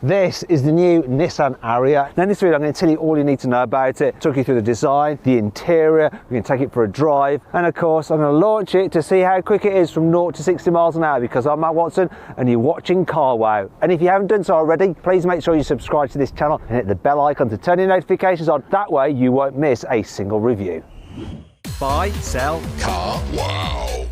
This is the new Nissan Ariya. Now in this video I'm going to tell you all you need to know about it, talk you through the design, the interior, we're going to take it for a drive, and of course I'm going to launch it to see how quick it is from 0 to 60 miles an hour, because I'm Matt Watson and you're watching Carwow. And if you haven't done so already, please make sure you subscribe to this channel and hit the bell icon to turn your notifications on. That way you won't miss a single review. Buy, sell, Carwow.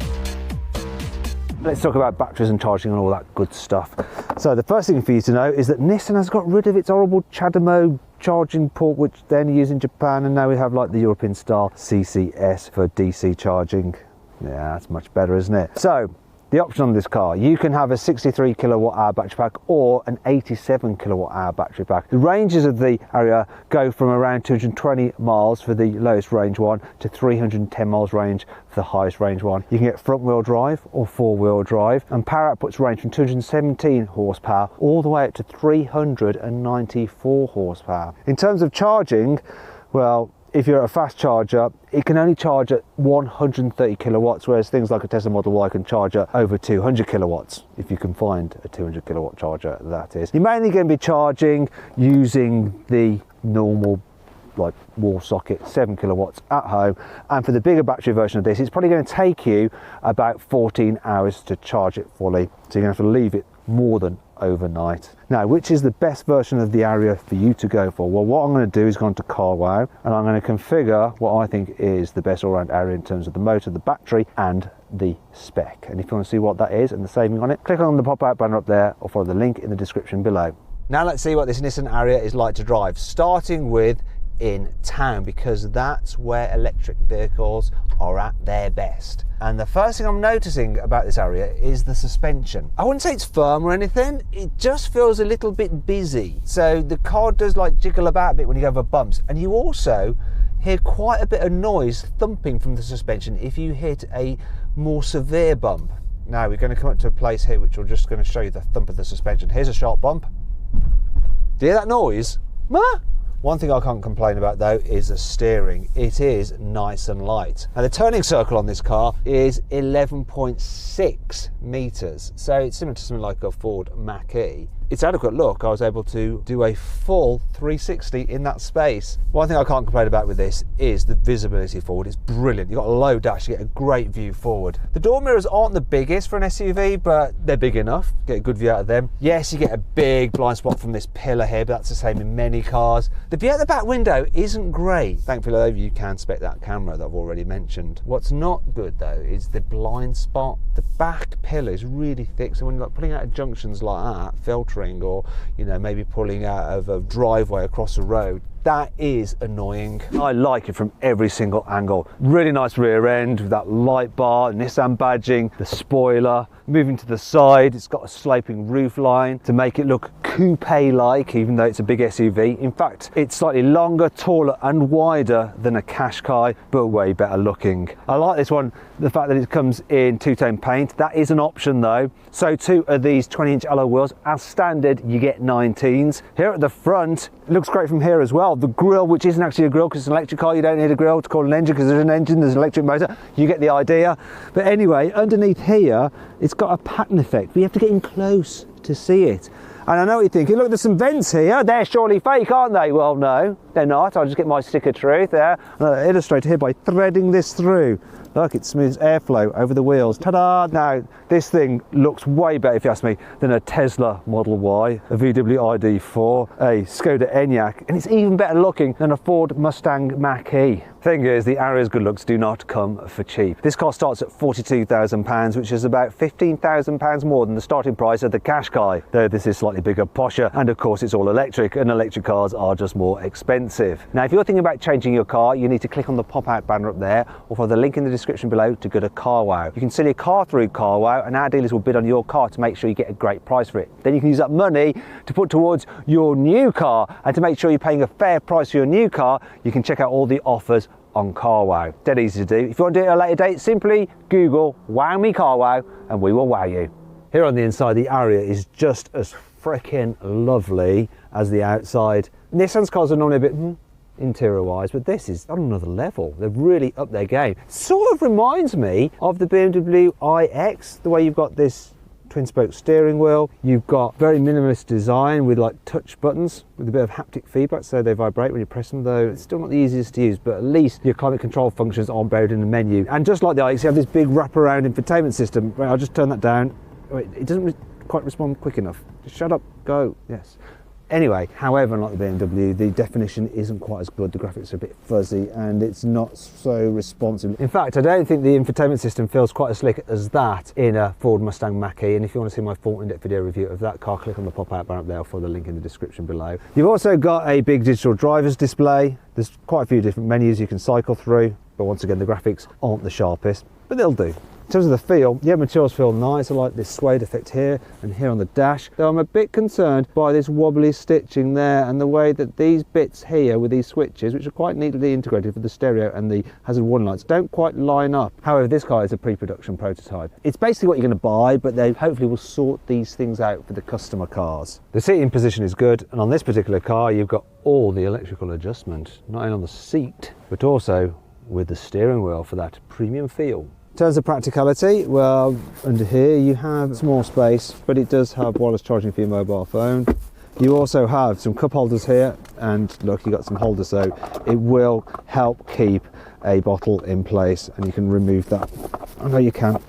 Let's talk about batteries and charging and all that good stuff. So the first thing for you to know is that Nissan has got rid of its horrible CHAdeMO charging port, which they only use in Japan, and now we have like the European style CCS for DC charging. Yeah, that's much better, isn't it? So the option on this car, you can have a 63 kilowatt hour battery pack or an 87 kilowatt hour battery pack. The ranges of the Ariya go from around 220 miles for the lowest range one to 310 miles range for the highest range one. You can get front wheel drive or four wheel drive, and power outputs range from 217 horsepower all the way up to 394 horsepower. In terms of charging, well, if you're a fast charger, it can only charge at 130 kilowatts, whereas things like a Tesla Model Y can charge at over 200 kilowatts, if you can find a 200 kilowatt charger, that is. You're mainly going to be charging using the normal like wall socket, 7 kilowatts at home, and for the bigger battery version of this, it's probably going to take you about 14 hours to charge it fully, so you're going to have to leave it more than overnight. Now, which is the best version of the Ariya for you to go for? Well, what I'm going to do is go on to Carwow and I'm going to configure what I think is the best all-round Ariya in terms of the motor, the battery and the spec. And if you want to see what that is and the saving on it, click on the pop-out banner up there or follow the link in the description below. Now let's see what this Nissan Ariya is like to drive, starting with in town, because that's where electric vehicles are at their best. And the first thing I'm noticing about this Ariya is the suspension. I wouldn't say it's firm or anything, it just feels a little bit busy. So the car does like jiggle about a bit when you go over bumps, and you also hear quite a bit of noise thumping from the suspension if you hit a more severe bump. Now we're going to come up to a place here which we're just going to show you the thump of the suspension. Here's a sharp bump. Do you hear that noise? Huh? One thing I can't complain about though is the steering. It is nice and light. Now the turning circle on this car is 11.6 meters. So it's similar to something like a Ford Mach-E. It's adequate look. I was able to do a full 360 in that space. One thing I can't complain about with this is the visibility forward. It's brilliant. You've got a low dash, you get a great view forward. The door mirrors aren't the biggest for an SUV, but they're big enough. Get a good view out of them. Yes, you get a big blind spot from this pillar here, but that's the same in many cars. The view out the back window isn't great. Thankfully though, you can spec that camera that I've already mentioned. What's not good though is the blind spot. The back pillar is really thick, so when you're like pulling out of junctions like that, filtering, or you know, maybe pulling out of a driveway across a road, that is annoying. I like it from every single angle. Really nice rear end with that light bar, Nissan badging, the spoiler. Moving to the side, it's got a sloping roof line to make it look coupe-like, even though it's a big SUV. In fact, it's slightly longer, taller and wider than a Qashqai, but way better looking. I like this one, the fact that it comes in two-tone paint. That is an option though. So too are these 20-inch alloy wheels. As standard, you get 19s. Here at the front, it looks great from here as well. The grille, which isn't actually a grille because it's an electric car, you don't need a grille to call an engine because there's an engine, there's an electric motor. You get the idea. But anyway, underneath here, it's got a pattern effect. We have to get in close to see it. And I know what you're thinking, look, there's some vents here. They're surely fake, aren't they? Well, no, they're not. I'll just get my stick of truth there. And I'll illustrate it here by threading this through. Look, it smooths airflow over the wheels. Ta-da! Now, this thing looks way better, if you ask me, than a Tesla Model Y, a VW ID4, a Skoda Enyaq, and it's even better looking than a Ford Mustang Mach-E. Thing is, the Ariya's good looks do not come for cheap. This car starts at £42,000, which is about £15,000 more than the starting price of the Qashqai, though this is slightly bigger, posher, and of course it's all electric, and electric cars are just more expensive. Now, if you're thinking about changing your car, you need to click on the pop-out banner up there, or follow the link in the description below to go to Carwow. You can sell your car through Carwow, and our dealers will bid on your car to make sure you get a great price for it. Then you can use that money to put towards your new car, and to make sure you're paying a fair price for your new car, you can check out all the offers on Carwow. Dead easy to do. If you want to do it at a later date, simply Google "Wow Me Carwow" and we will wow you. Here on the inside, the Ariya is just as freaking lovely as the outside. Nissan's cars are normally a bit interior wise, but this is on another level. They've really upped their game. Sort of reminds me of the BMW iX, the way you've got this twin spoke steering wheel. You've got very minimalist design with like touch buttons with a bit of haptic feedback, so they vibrate when you press them, though it's still not the easiest to use, but at least your climate control functions aren't buried in the menu. And just like the Ix, you have this big wraparound infotainment system. Right, I'll just turn that down. Wait, it doesn't quite respond quick enough. Just shut up, go, yes. Anyway, however, unlike the BMW, the definition isn't quite as good. The graphics are a bit fuzzy and it's not so responsive. In fact, I don't think the infotainment system feels quite as slick as that in a Ford Mustang Mach-E. And if you want to see my full in-depth video review of that car, click on the pop-out bar up there for the link in the description below. You've also got a big digital driver's display. There's quite a few different menus you can cycle through, but once again, the graphics aren't the sharpest, but they'll do. In terms of the feel, yeah, materials feel nice. I like this suede effect here and here on the dash, though I'm a bit concerned by this wobbly stitching there and the way that these bits here with these switches, which are quite neatly integrated for the stereo and the hazard warning lights, don't quite line up. However, this car is a pre-production prototype. It's basically what you're going to buy, but they hopefully will sort these things out for the customer cars. The seating position is good, and on this particular car, you've got all the electrical adjustment, not only on the seat, but also with the steering wheel for that premium feel. In terms of practicality, well, under here you have some more space, but it does have wireless charging for your mobile phone. You also have some cup holders here, and look, you got some holders, so it will help keep a bottle in place, and you can remove that. I know you can.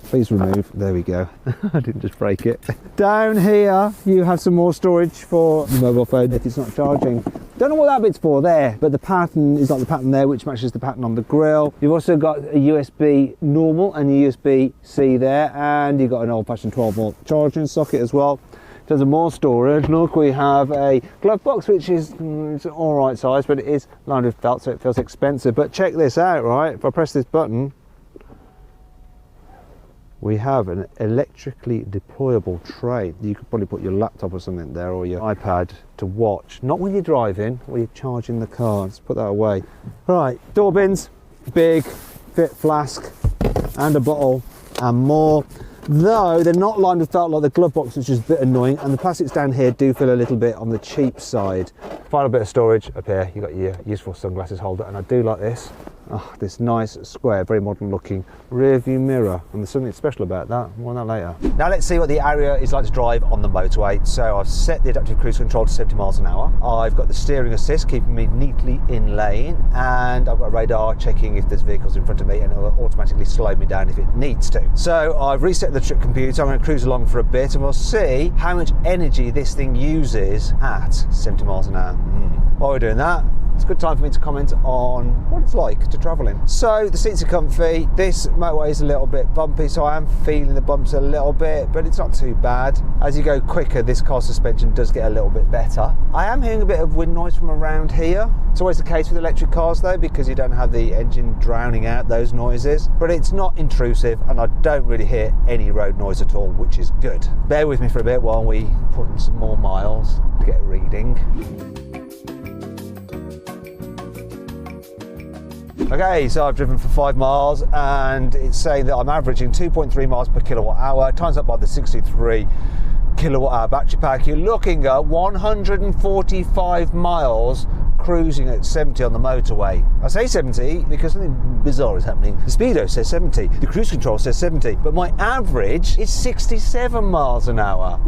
Please remove. There we go. I didn't just break it. Down here you have some more storage for your mobile phone if it's not charging. Don't know what that bit's for there, but the pattern is like the pattern there, which matches the pattern on the grille. You've also got a USB normal and a USB-C there, and you've got an old-fashioned 12-volt charging socket as well. In terms of more storage, look, we have a glove box, which is it's an all right size, but it is lined with felt, so it feels expensive. But check this out, right? If I press this button, we have an electrically deployable tray. You could probably put your laptop or something there, or your iPad to watch. Not when you're driving, when you're charging the car. Let's put that away. Right, door bins, big, fit flask, and a bottle, and more. Though they're not lined with felt like the glove box, which is a bit annoying, and the plastics down here do feel a little bit on the cheap side. Final bit of storage up here, you've got your useful sunglasses holder, and I do like this. Oh, this nice square, very modern looking rear view mirror, and there's something special about that. More on that later. Now let's see what the Ariya is like to drive on the motorway. So I've set the adaptive cruise control to 70 miles an hour. I've got the steering assist keeping me neatly in lane, and I've got a radar checking if there's vehicles in front of me, and it'll automatically slow me down if it needs to. So I've reset the trip computer. I'm going to cruise along for a bit, and we'll see how much energy this thing uses at 70 miles an hour. While we're doing that, it's a good time for me to comment on what it's like to travel in. So the seats are comfy. This motorway is a little bit bumpy, so I am feeling the bumps a little bit, but it's not too bad. As you go quicker, this car suspension does get a little bit better. I am hearing a bit of wind noise from around here. It's always the case with electric cars though, because you don't have the engine drowning out those noises, but it's not intrusive, and I don't really hear any road noise at all, which is good. Bear with me for a bit while we put in some more miles to get a reading. Okay, so I've driven for 5 miles, and it's saying that I'm averaging 2.3 miles per kilowatt hour, times up by the 63 kilowatt hour battery pack. You're looking at 145 miles cruising at 70 on the motorway. I say 70 because something bizarre is happening. The speedo says 70, the cruise control says 70, but my average is 67 miles an hour.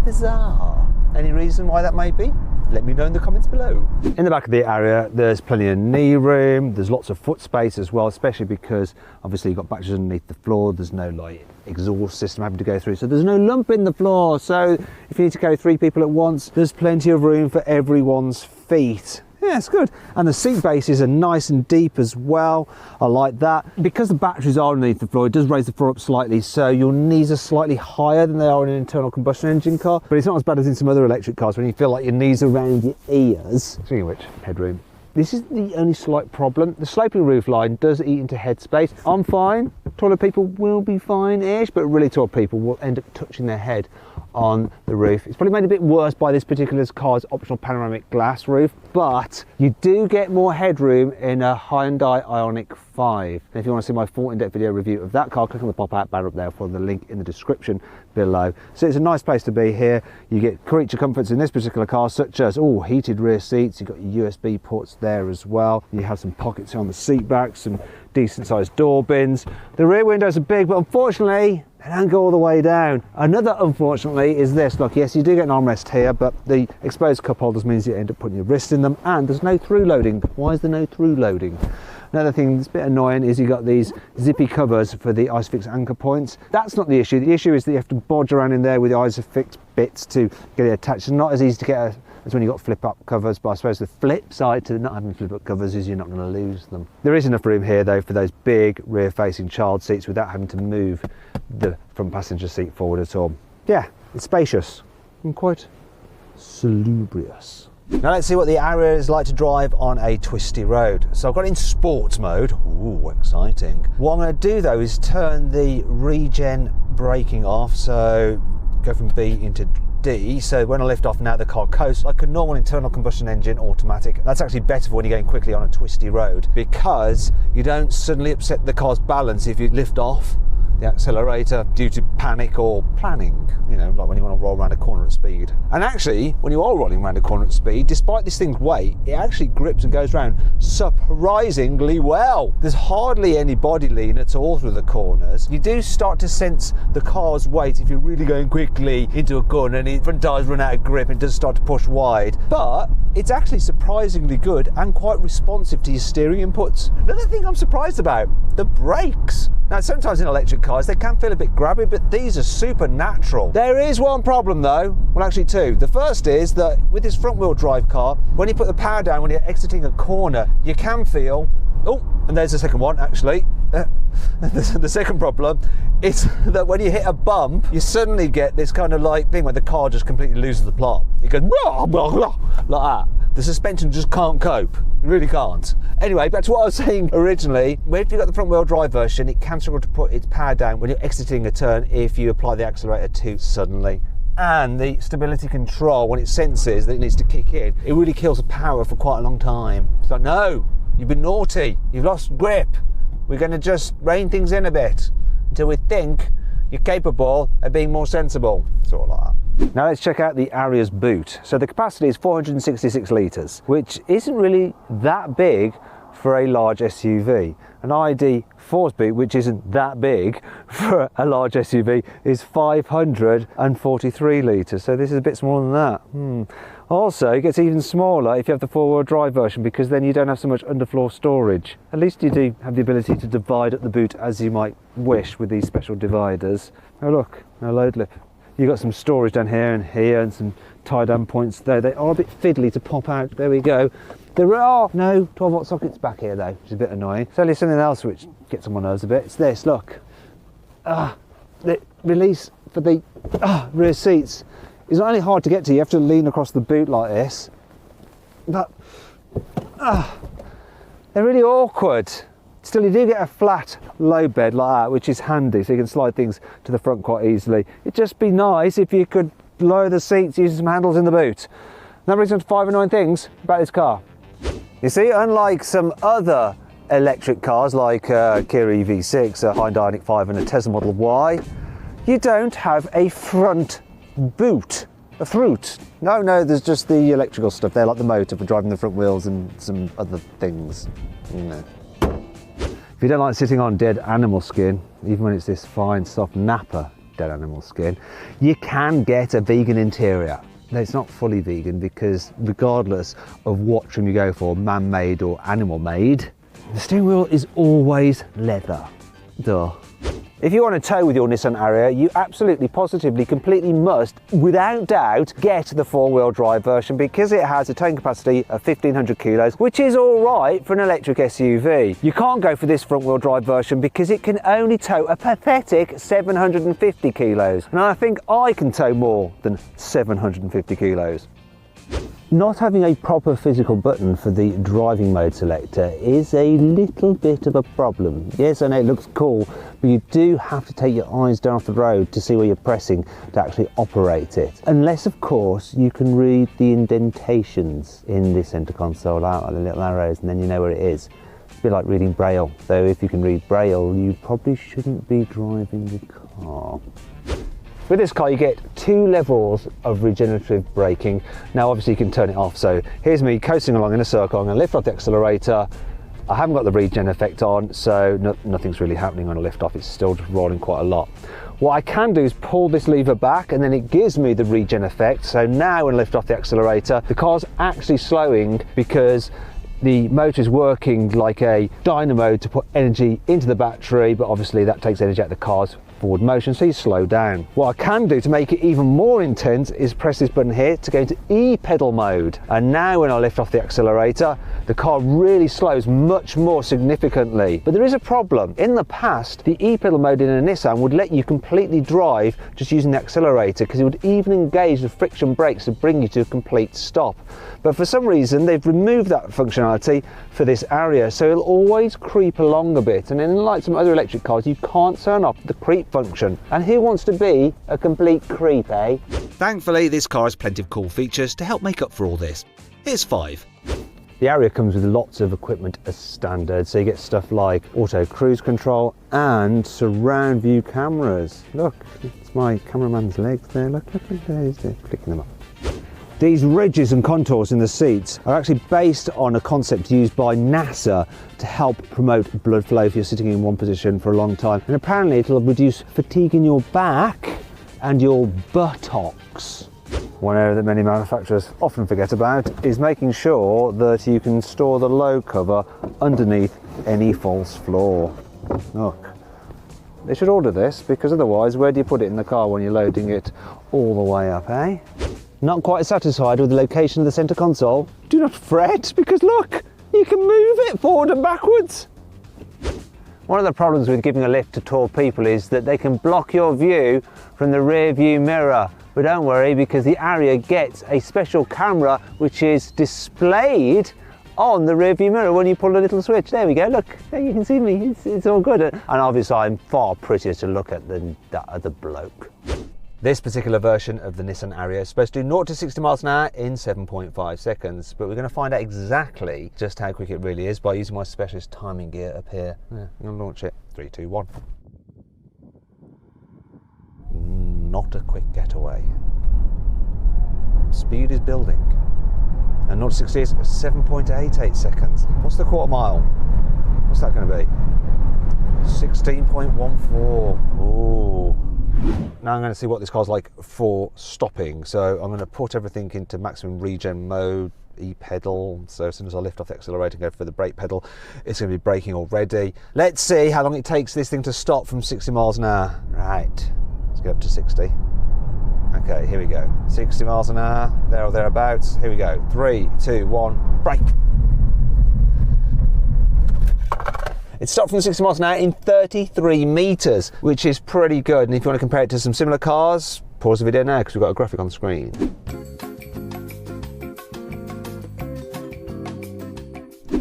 Bizarre. Any reason why that may be? Let me know in the comments below. In the back of the Ariya, there's plenty of knee room. There's lots of foot space as well, especially because obviously you've got batteries underneath the floor. There's no like exhaust system having to go through, so there's no lump in the floor. So if you need to carry 3 people at once, there's plenty of room for everyone's feet. Yeah, it's good. And the seat bases are nice and deep as well. I like that. Because the batteries are underneath the floor, it does raise the floor up slightly, so your knees are slightly higher than they are in an internal combustion engine car, but it's not as bad as in some other electric cars when you feel like your knees are around your ears. Speaking of which, headroom. This is the only slight problem. The sloping roof line does eat into headspace. I'm fine. Taller people will be fine-ish, but really tall people will end up touching their head on the roof. It's probably made a bit worse by this particular car's optional panoramic glass roof, but you do get more headroom in a Hyundai Ioniq 5. And if you want to see my full in-depth video review of that car, click on the pop-out banner up there for the link in the description below. So it's a nice place to be here. You get creature comforts in this particular car, such as heated rear seats. You've got your USB ports there as well. You have some pockets on the seat backs, some decent sized door bins. The rear windows are big, but unfortunately They don't go all the way down. Another, unfortunately, is this. Look, yes, you do get an armrest here, but the exposed cup holders means you end up putting your wrist in them, and there's no through loading. Why is there no through loading? Another thing that's a bit annoying is you got these zippy covers for the ISOFIX anchor points. That's not the issue. The issue is that you have to bodge around in there with the ISOFIX bits to get it attached. It's not as easy to get as when you've got flip-up covers, but I suppose the flip side to not having flip-up covers is you're not going to lose them. There is enough room here, though, for those big rear-facing child seats without having to move the front passenger seat forward at all. Yeah, it's spacious and quite salubrious. Now let's see what the Ariya is like to drive on a twisty road. So I've got it in sports mode. Ooh, exciting. What I'm going to do though is turn the regen braking off, so go from B into D, so when I lift off now the car coasts like a normal internal combustion engine automatic. That's actually better for when you're going quickly on a twisty road, because you don't suddenly upset the car's balance if you lift off the accelerator due to panic or planning, you know, like when you want to roll around a corner at speed. And actually, when you are rolling around a corner at speed, despite this thing's weight, it actually grips and goes around surprisingly well. There's hardly any body lean at all through the corners. You do start to sense the car's weight if you're really going quickly into a corner and the front tires run out of grip and it does start to push wide. But it's actually surprisingly good and quite responsive to your steering inputs. Another thing I'm surprised about, the brakes. Now, sometimes in electric cars, they can feel a bit grabby, but these are supernatural. There is one problem though, well actually two. The first is that with this front wheel drive car, when you put the power down, when you're exiting a corner, you can feel, oh, and there's the second one actually. The second problem is that when you hit a bump, you suddenly get this kind of like thing where the car just completely loses the plot. It goes blah, blah, blah, like that. The suspension just can't cope. It really can't. Anyway, back to what I was saying originally. If you've got the front wheel drive version, it can struggle to put its power down when you're exiting a turn if you apply the accelerator too suddenly. And the stability control, when it senses that it needs to kick in, it really kills the power for quite a long time. It's like, no, you've been naughty, you've lost grip. We're going to just rein things in a bit until we think you're capable of being more sensible. Sort of like that. Now let's check out the Ariya's boot. So the capacity is 466 litres, which isn't really that big for a large SUV. An ID4's boot, which isn't that big for a large SUV, is 543 litres. So this is a bit smaller than that. Also, it gets even smaller if you have the four-wheel drive version, because then you don't have so much underfloor storage. At least you do have the ability to divide up the boot as you might wish with these special dividers. Oh look, no load lip. You've got some storage down here and some tie-down points there. They are a bit fiddly to pop out. There we go. There are no 12-volt sockets back here though, which is a bit annoying. So there's something else which gets on my nerves a bit. It's this, look. The release for the rear seats is not only hard to get to, you have to lean across the boot like this, but they're really awkward. Still, you do get a flat load bed like that, which is handy, so you can slide things to the front quite easily. It'd just be nice if you could lower the seats using some handles in the boot. And that brings on to 5 annoying things about this car. You see, unlike some other electric cars like Kia EV6, a Hyundai Ioniq 5 and a Tesla Model Y, you don't have a front boot. A fruit. No, there's just the electrical stuff there, like the motor for driving the front wheels and some other things, you know. If you don't like sitting on dead animal skin, even when it's this fine, soft nappa dead animal skin, you can get a vegan interior. No, it's not fully vegan, because regardless of what trim you go for, man-made or animal-made, the steering wheel is always leather. Duh. If you want to tow with your Nissan Ariya, you absolutely, positively, completely must, without doubt, get the four-wheel drive version, because it has a towing capacity of 1,500 kilos, which is all right for an electric SUV. You can't go for this front-wheel drive version because it can only tow a pathetic 750 kilos. And I think I can tow more than 750 kilos. Not having a proper physical button for the driving mode selector is a little bit of a problem. Yes, I know it looks cool, but you do have to take your eyes down off the road to see where you're pressing to actually operate it. Unless, of course, you can read the indentations in the centre console out, like the little arrows, and then you know where it is. It's a bit like reading Braille, though if you can read Braille, you probably shouldn't be driving the car. With this car, you get 2 levels of regenerative braking. Now, obviously, you can turn it off. So here's me coasting along in a circle. I'm going to lift off the accelerator. I haven't got the regen effect on, so nothing's really happening on a lift off. It's still just rolling quite a lot. What I can do is pull this lever back and then it gives me the regen effect. So now when I lift off the accelerator, the car's actually slowing because the motor is working like a dynamo to put energy into the battery, but obviously that takes energy out of the car's forward motion, so you slow down. What I can do to make it even more intense is press this button here to go into E-pedal mode. And now when I lift off the accelerator, the car really slows much more significantly. But there is a problem. In the past, the E-pedal mode in a Nissan would let you completely drive just using the accelerator, because it would even engage the friction brakes to bring you to a complete stop. But for some reason, they've removed that functionality for this Ariya, so it'll always creep along a bit. And unlike some other electric cars, you can't turn off the creep function. And who wants to be a complete creep, eh? Thankfully, this car has plenty of cool features to help make up for all this. Here's 5. The Ariya comes with lots of equipment as standard, so you get stuff like auto cruise control and surround view cameras. Look, it's my cameraman's legs there. Look at those, they're flicking them up. These ridges and contours in the seats are actually based on a concept used by NASA to help promote blood flow if you're sitting in one position for a long time. And apparently it'll reduce fatigue in your back and your buttocks. One area that many manufacturers often forget about is making sure that you can store the load cover underneath any false floor. Look, they should order this, because otherwise where do you put it in the car when you're loading it all the way up, eh? Not quite satisfied with the location of the centre console? Do not fret, because look, you can move it forward and backwards. One of the problems with giving a lift to tall people is that they can block your view from the rear view mirror. But don't worry, because the Ariya gets a special camera which is displayed on the rear view mirror when you pull a little switch. There we go, look, there you can see me, it's all good. And obviously I'm far prettier to look at than that other bloke. This particular version of the Nissan Ariya is supposed to do 0 to 60 miles an hour in 7.5 seconds, but we're going to find out exactly just how quick it really is by using my specialist timing gear up here. Yeah, I'm going to launch it. 3, 2, 1. Not a quick getaway. Speed is building. And 0 to 60 is 7.88 seconds. What's the quarter mile? What's that going to be? 16.14. Ooh. Now I'm going to see what this car's like for stopping. So I'm going to put everything into maximum regen mode, E-pedal. So as soon as I lift off the accelerator and go for the brake pedal, it's going to be braking already. Let's see how long it takes this thing to stop from 60 miles an hour. Right, let's go up to 60. Okay, here we go. 60 miles an hour, there or thereabouts. Here we go. 3, 2, 1, brake. It stopped from 60 miles an hour in 33 metres, which is pretty good. And if you want to compare it to some similar cars, pause the video now because we've got a graphic on the screen.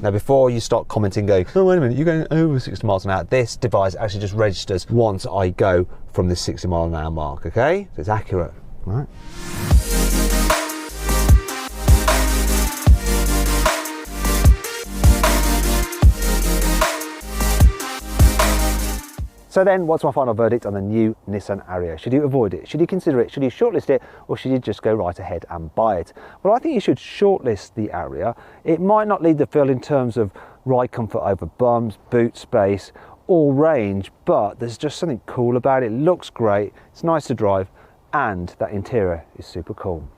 Now before you start commenting going, oh wait a minute, you're going over 60 miles an hour, this device actually just registers once I go from this 60 mile an hour mark, okay? So it's accurate, right? So then, what's my final verdict on the new Nissan Ariya? Should you avoid it? Should you consider it? Should you shortlist it? Or should you just go right ahead and buy it? Well, I think you should shortlist the Ariya. It might not lead the field in terms of ride comfort over bumps, boot space, all range, but there's just something cool about it. It looks great, it's nice to drive, and that interior is super cool.